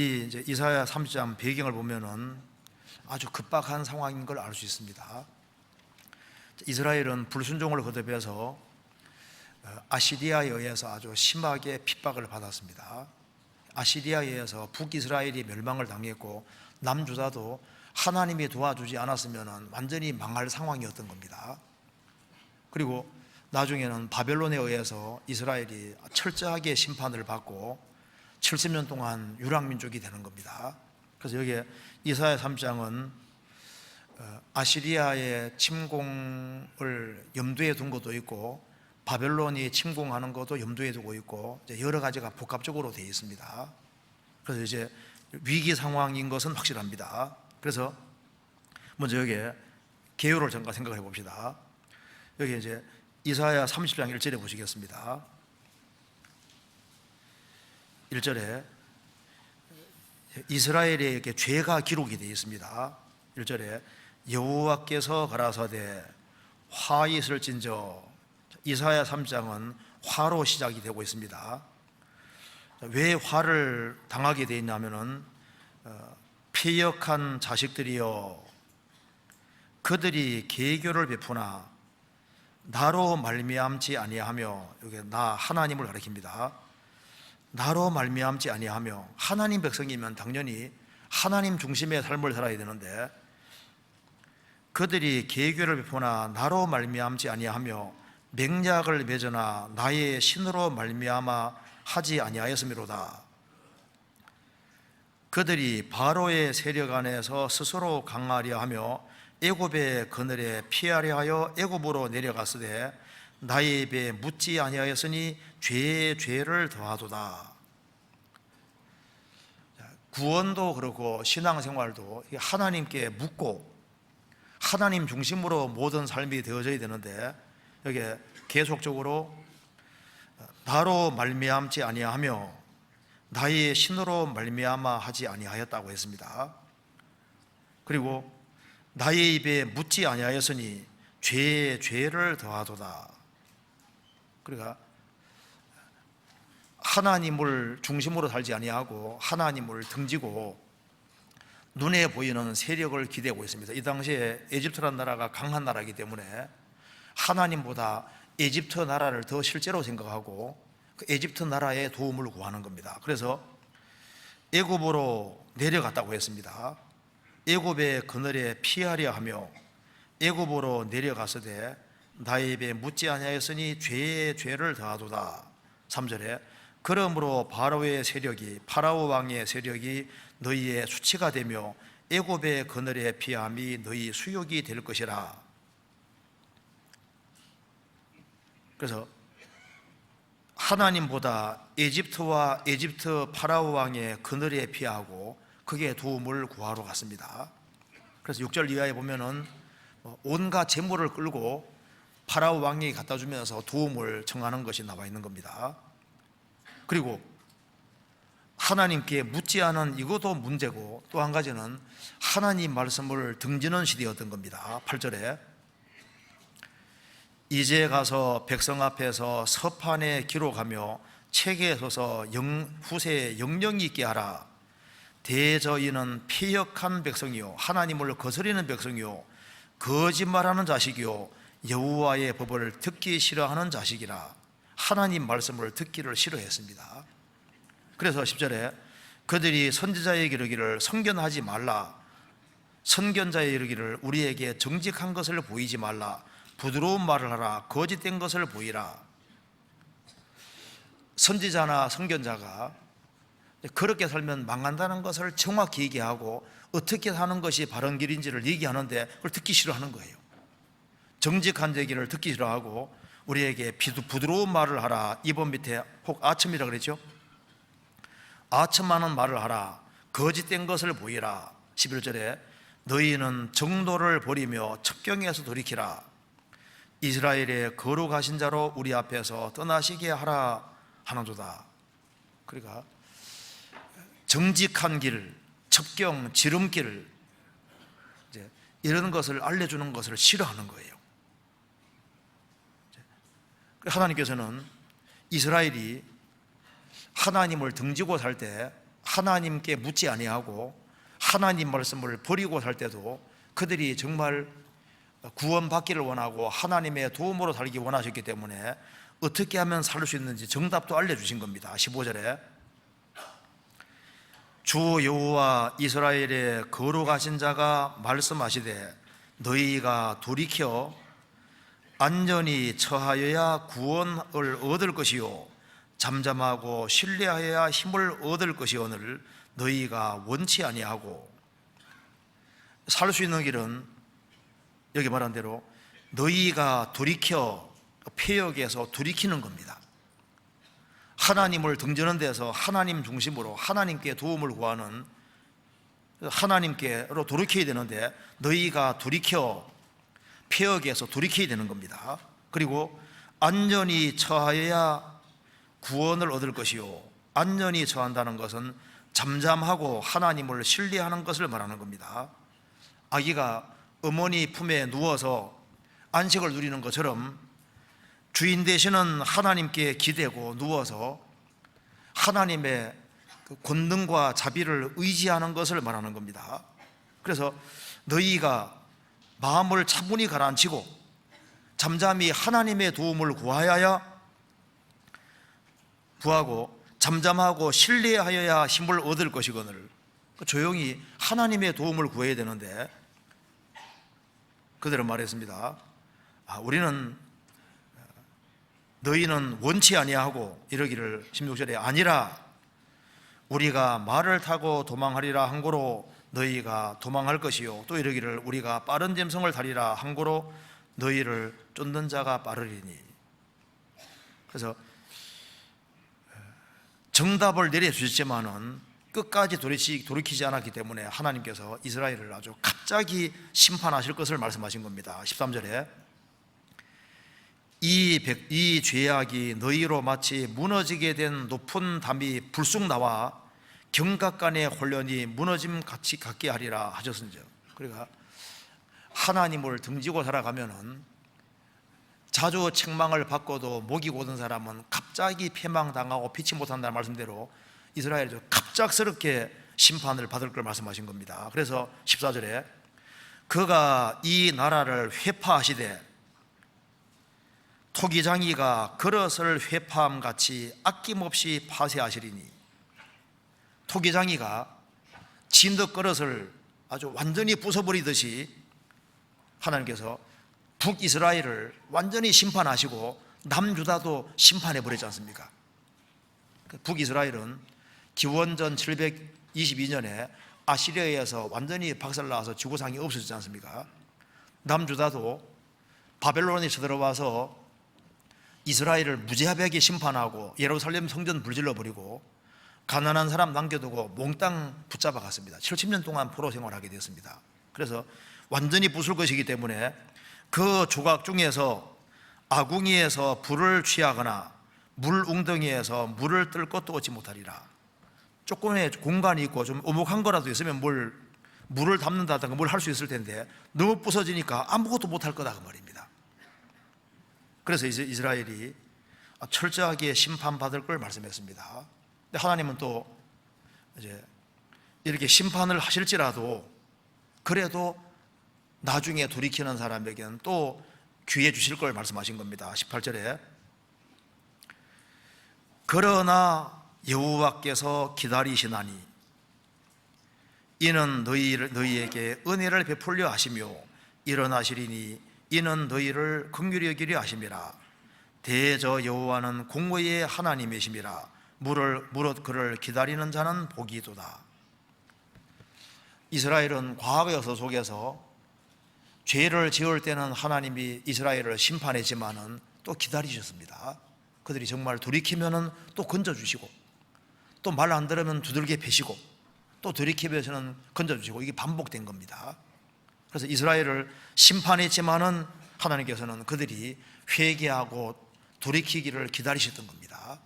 이 이제 이사야 30장 배경을 보면은 아주 급박한 상황인 걸 알 수 있습니다. 이스라엘은 불순종을 거듭해서 아시리아에 의해서 아주 심하게 핍박을 받았습니다. 아시리아에 의해서 북이스라엘이 멸망을 당했고 남유다도 하나님이 도와주지 않았으면 완전히 망할 상황이었던 겁니다. 그리고 나중에는 바벨론에 의해서 이스라엘이 철저하게 심판을 받고 70년 동안 유랑민족이 되는 겁니다. 그래서 여기에 이사야 3장은 아시리아의 침공을 염두에 둔 것도 있고 바벨론이 침공하는 것도 염두에 두고 있고 여러 가지가 복합적으로 되어 있습니다. 그래서 이제 위기 상황인 것은 확실합니다. 그래서 먼저 여기에 개요를 잠깐 생각해 봅시다. 여기 이제 이사야 30장 1절에 보시겠습니다. 1절에 이스라엘에게 죄가 기록이 되어 있습니다. 1절에 여호와께서 가라사대 화 있을진저. 이사야 3장은 화로 시작이 되고 있습니다. 왜 화를 당하게 되어 있냐면은 패역한 자식들이여 그들이 계교를 베푸나 나로 말미암지 아니하며, 여기 나 하나님을 가리킵니다. 나로 말미암지 아니하며, 하나님 백성이면 당연히 하나님 중심의 삶을 살아야 되는데 그들이 계교를 베푸나 나로 말미암지 아니하며 맹약을 맺으나 나의 신으로 말미암아 하지 아니하였음이로다. 그들이 바로의 세력 안에서 스스로 강하려 하며 애굽의 그늘에 피하려 하여 애굽으로 내려갔으되 나의 입에 묻지 아니하였으니 죄의 죄를 더하도다. 구원도 그렇고 신앙생활도 하나님께 묻고 하나님 중심으로 모든 삶이 되어져야 되는데 여기에 계속적으로 나로 말미암지 아니하며 나의 신으로 말미암아 하지 아니하였다고 했습니다. 그리고 나의 입에 묻지 아니하였으니 죄의 죄를 더하도다. 그러니까 하나님을 중심으로 살지 아니하고 하나님을 등지고 눈에 보이는 세력을 기대고 있습니다. 이 당시에 에집트라는 나라가 강한 나라이기 때문에 하나님보다 에집트 나라를 더 실제로 생각하고 그 에집트 나라의 도움을 구하는 겁니다. 그래서 애굽으로 내려갔다고 했습니다. 애굽의 그늘에 피하려 하며 애굽으로 내려갔으되 나의 입에 묻지 아니하였으니 죄의 죄를 더하도다. 3절에 그러므로 바로의 세력이 파라오 왕의 세력이 너희의 수치가 되며 애굽의 그늘에 피함이 너희 수욕이 될 것이라. 그래서 하나님보다 에집트와 에집트 파라오 왕의 그늘에 피하고 그게 도움을 구하러 갔습니다. 그래서 6절 이하에 보면은 온갖 재물을 끌고 파라오 왕이 갖다 주면서 도움을 청하는 것이 나와 있는 겁니다. 그리고 하나님께 묻지 않은 이것도 문제고 또 한 가지는 하나님 말씀을 등지는 시대였던 겁니다. 8절에 이제 가서 백성 앞에서 서판에 기록하며 책에 서서 후세에 영영이 있게 하라. 대저희는 패역한 백성이요 하나님을 거스리는 백성이요 거짓말하는 자식이요 여호와의 법을 듣기 싫어하는 자식이라. 하나님 말씀을 듣기를 싫어했습니다. 그래서 10절에 그들이 선지자에게 이르기를 선견하지 말라. 선견자에 이르기를 우리에게 정직한 것을 보이지 말라. 부드러운 말을 하라. 거짓된 것을 보이라. 선지자나 선견자가 그렇게 살면 망한다는 것을 정확히 얘기하고 어떻게 사는 것이 바른 길인지를 얘기하는데 그걸 듣기 싫어하는 거예요. 정직한 얘기를 듣기 싫어하고 우리에게 부드러운 말을 하라. 2번 밑에 혹 아첨이라 그랬죠. 아첨하는 말을 하라. 거짓된 것을 보이라. 11절에 너희는 정도를 버리며 첩경에서 돌이키라. 이스라엘의 거룩하신 자로 우리 앞에서 떠나시게 하라 하나도다. 그러니까 정직한 길, 첩경, 지름길 이런 것을 알려주는 것을 싫어하는 거예요. 하나님께서는 이스라엘이 하나님을 등지고 살 때 하나님께 묻지 아니하고 하나님 말씀을 버리고 살 때도 그들이 정말 구원받기를 원하고 하나님의 도움으로 살기 원하셨기 때문에 어떻게 하면 살 수 있는지 정답도 알려주신 겁니다. 15절에 주 여호와 이스라엘의 거룩하신 자가 말씀하시되 너희가 돌이켜 안전히 처하여야 구원을 얻을 것이요 잠잠하고 신뢰하여야 힘을 얻을 것이오늘 너희가 원치 아니하고. 살 수 있는 길은 여기 말한 대로 너희가 돌이켜 폐역에서 돌이키는 겁니다. 하나님을 등지는 데서 하나님 중심으로 하나님께 도움을 구하는, 하나님께로 돌이켜야 되는데 너희가 돌이켜 폐역에서 돌이켜야 되는 겁니다. 그리고 안전히 처하여야 구원을 얻을 것이요, 안전히 처한다는 것은 잠잠하고 하나님을 신뢰하는 것을 말하는 겁니다. 아기가 어머니 품에 누워서 안식을 누리는 것처럼 주인 되시는 하나님께 기대고 누워서 하나님의 권능과 자비를 의지하는 것을 말하는 겁니다. 그래서 너희가 마음을 차분히 가라앉히고 잠잠히 하나님의 도움을 구하고 잠잠하고 신뢰하여야 힘을 얻을 것이거늘. 조용히 하나님의 도움을 구해야 되는데 그대로 말했습니다. 우리는 너희는 원치 아니하고 이러기를 16절에 아니라 우리가 말을 타고 도망하리라 한 고로 너희가 도망할 것이요 또 이러기를 우리가 빠른 짐승을 타리라 한 고로 너희를 쫓는 자가 빠르리니. 그래서 정답을 내려주셨지만은 끝까지 돌이키지 않았기 때문에 하나님께서 이스라엘을 아주 갑자기 심판하실 것을 말씀하신 겁니다. 13절에 이 죄악이 너희로 마치 무너지게 된 높은 담이 불쑥 나와 경각간에 홀려니 무너짐 같이 같게 하리라 하셨은즉. 그러니까 하나님을 등지고 살아가면은 자주 책망을 받고도 목이 고든 사람은 갑자기 패망당하고 피치 못한다는 말씀대로 이스라엘이 갑작스럽게 심판을 받을 걸 말씀하신 겁니다. 그래서 14절에 그가 이 나라를 회파하시되 토기장이가 그릇을 회파함같이 아낌없이 파쇄하시리니. 토기장이가 진흙 그릇을 아주 완전히 부숴버리듯이 하나님께서 북이스라엘을 완전히 심판하시고 남유다도 심판해버렸지 않습니까? 북이스라엘은 기원전 722년에 아시리아에서 완전히 박살나서 지구상이 없어졌지 않습니까? 남유다도 바벨론이 쳐들어와서 이스라엘을 무지하게 심판하고 예루살렘 성전 불질러버리고 가난한 사람 남겨두고 몽땅 붙잡아 갔습니다. 70년 동안 포로 생활하게 되었습니다. 그래서 완전히 부술 것이기 때문에 그 조각 중에서 아궁이에서 불을 취하거나 물 웅덩이에서 물을 뜰 것도 얻지 못하리라. 조금의 공간이 있고 좀 오목한 거라도 있으면 물을 담는다든가 뭘 할 수 있을 텐데 너무 부서지니까 아무것도 못할 거다 그 말입니다. 그래서 이제 이스라엘이 철저하게 심판받을 걸 말씀했습니다. 근데 하나님은 또 이제 이렇게 심판을 하실지라도 그래도 나중에 돌이키는 사람에게는 또 기회 주실 걸 말씀하신 겁니다. 18절에 그러나 여호와께서 기다리시나니 이는 너희에게 은혜를 베풀려 하시며 일어나시리니 이는 너희를 긍휼히 여기려 하심이라. 대저 여호와는 공의의 하나님이심이라. 무릇 그를 기다리는 자는 복이도다. 이스라엘은 과거의 역사 속에서 죄를 지을 때는 하나님이 이스라엘을 심판했지만은 또 기다리셨습니다. 그들이 정말 돌이키면은 또 건져주시고 또 말 안 들으면 두들겨 패시고 또 돌이키면서는 건져주시고 이게 반복된 겁니다. 그래서 이스라엘을 심판했지만은 하나님께서는 그들이 회개하고 돌이키기를 기다리셨던 겁니다.